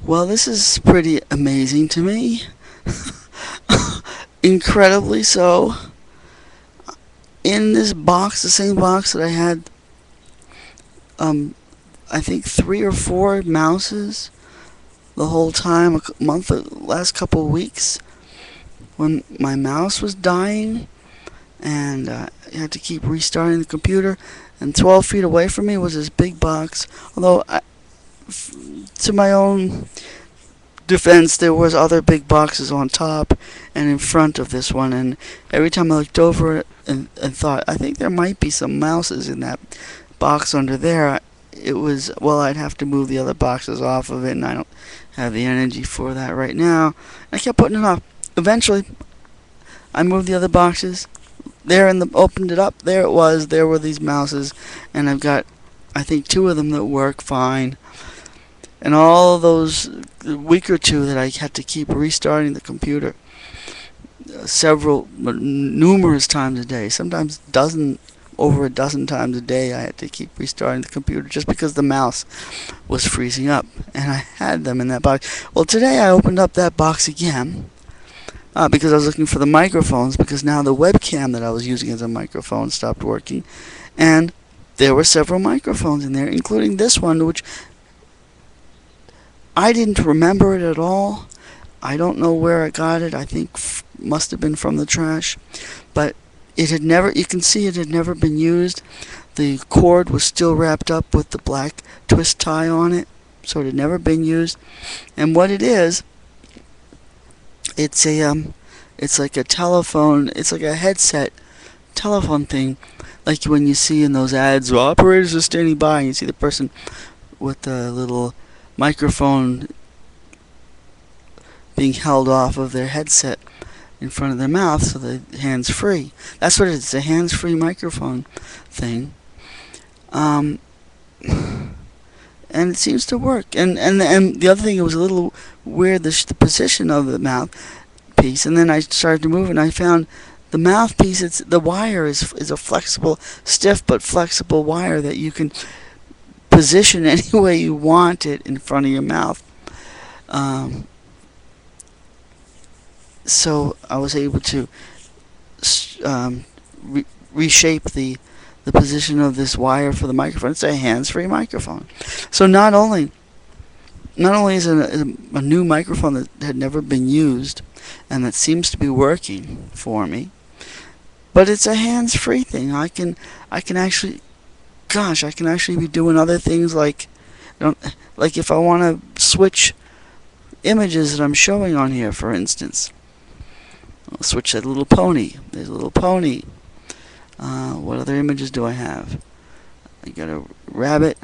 Well, this is pretty amazing to me. Incredibly so. In this box, the same box that I had, um, I think 3 or 4 mouses the whole time, last couple of weeks, when my mouse was dying, and I had to keep restarting the computer. And 12 feet away from me was this big box. Although, to my own defense, there was other big boxes on top and in front of this one, and every time I looked over it and thought, I think there might be some mouses in that box under there, it was, well, I'd have to move the other boxes off of it, and I don't have the energy for that right now. I kept putting it off. Eventually, I moved the other boxes. Opened it up. There it was. There were these mouses, and I've got, I think, 2 of them that work fine. And all of those week or two that I had to keep restarting the computer, numerous times a day, sometimes over a dozen times a day, I had to keep restarting the computer just because the mouse was freezing up, and I had them in that box. Well, today I opened up that box again because I was looking for the microphones, because now the webcam that I was using as a microphone stopped working, and there were several microphones in there, including this one, which I didn't remember it at all. I don't know where I got it. I think must have been from the trash, but you can see it had never been used. The cord was still wrapped up with the black twist tie on it, so it had never been used. And what it is, it's like a telephone, it's like a headset telephone thing, like when you see in those ads, well, operators are standing by, and you see the person with the little microphone being held off of their headset in front of their mouth so the hands free. That's what it is. It's a hands-free microphone thing. And it seems to work. And the other thing, it was a little weird, the position of the mouthpiece. And then I started to move, and I found the mouthpiece. The wire is a flexible, stiff but flexible wire that you can position any way you want it in front of your mouth. So I was able to reshape the position of this wire for the microphone. It's a hands-free microphone. So not only is it a new microphone that had never been used and that seems to be working for me, but it's a hands-free thing. I can actually be doing other things, like if I want to switch images that I'm showing on here, for instance. I'll switch that little pony. There's a little pony. What other images do I have? I got a rabbit.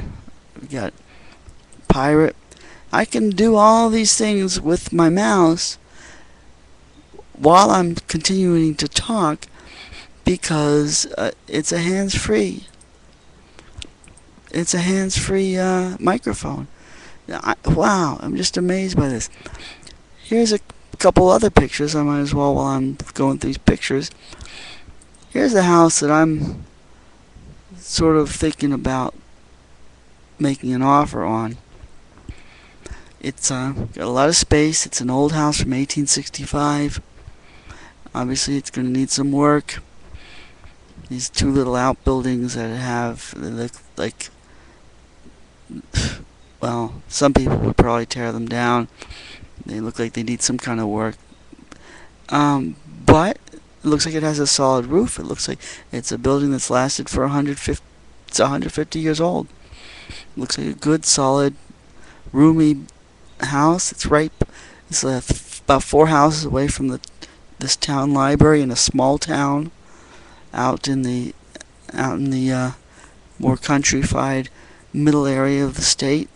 We got pirate. I can do all these things with my mouse while I'm continuing to talk, because it's a hands-free. It's a hands-free microphone. Wow, I'm just amazed by this. Here's a couple other pictures. I might as well, while I'm going through these pictures. Here's the house that I'm sort of thinking about making an offer on. It's got a lot of space. It's an old house from 1865. Obviously, it's going to need some work. These 2 little outbuildings that look like, well, some people would probably tear them down. They look like they need some kind of work. But it looks like it has a solid roof. It looks like it's a building that's lasted for 150 years old. It looks like a good, solid, roomy house. It's about 4 houses away from this town library in a small town out in the more countrified middle area of the state.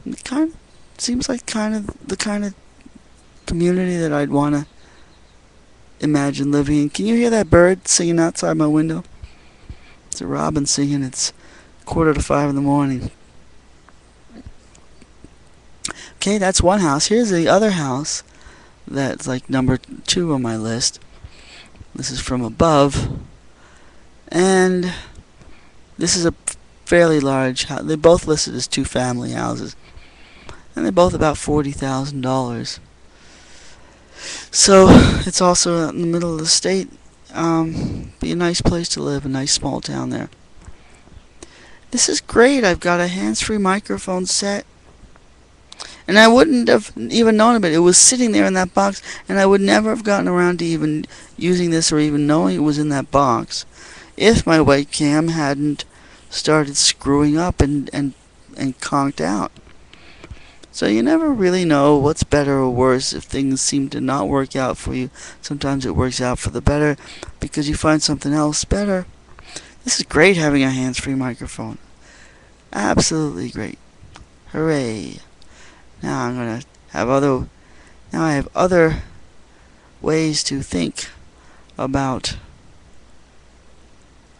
It kind of seems like the kind of community that I'd want to imagine living in. Can you hear that bird singing outside my window? It's a robin singing. It's 4:45 in the morning. Okay, that's one house. Here's the other house that's like number 2 on my list. This is from above, and this is a fairly large house. They're both listed as 2-family houses. and they're both about $40,000. So it's also out in the middle of the state. Be a nice place to live, a nice small town there. This is great. I've got a hands-free microphone set, and I wouldn't have even known of it. It was sitting there in that box, and I would never have gotten around to even using this or even knowing it was in that box if my webcam hadn't started screwing up and conked out. So you never really know what's better or worse if things seem to not work out for you. Sometimes it works out for the better because you find something else better. This is great having a hands-free microphone. Absolutely great. Hooray. Now I have other ways to think about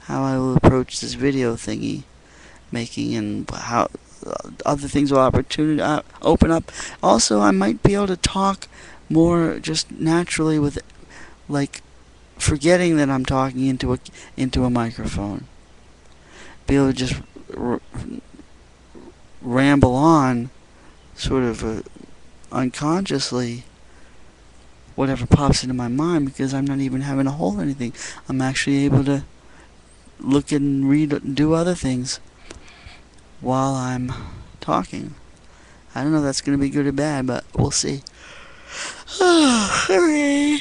how I will approach this video thingy making, and how other things will open up. Also, I might be able to talk more just naturally with, like, forgetting that I'm talking into a microphone. Be able to just ramble on, sort of unconsciously, whatever pops into my mind, because I'm not even having to hold anything. I'm actually able to look and read and do other things while I'm talking. I don't know if that's going to be good or bad, but we'll see. Hooray.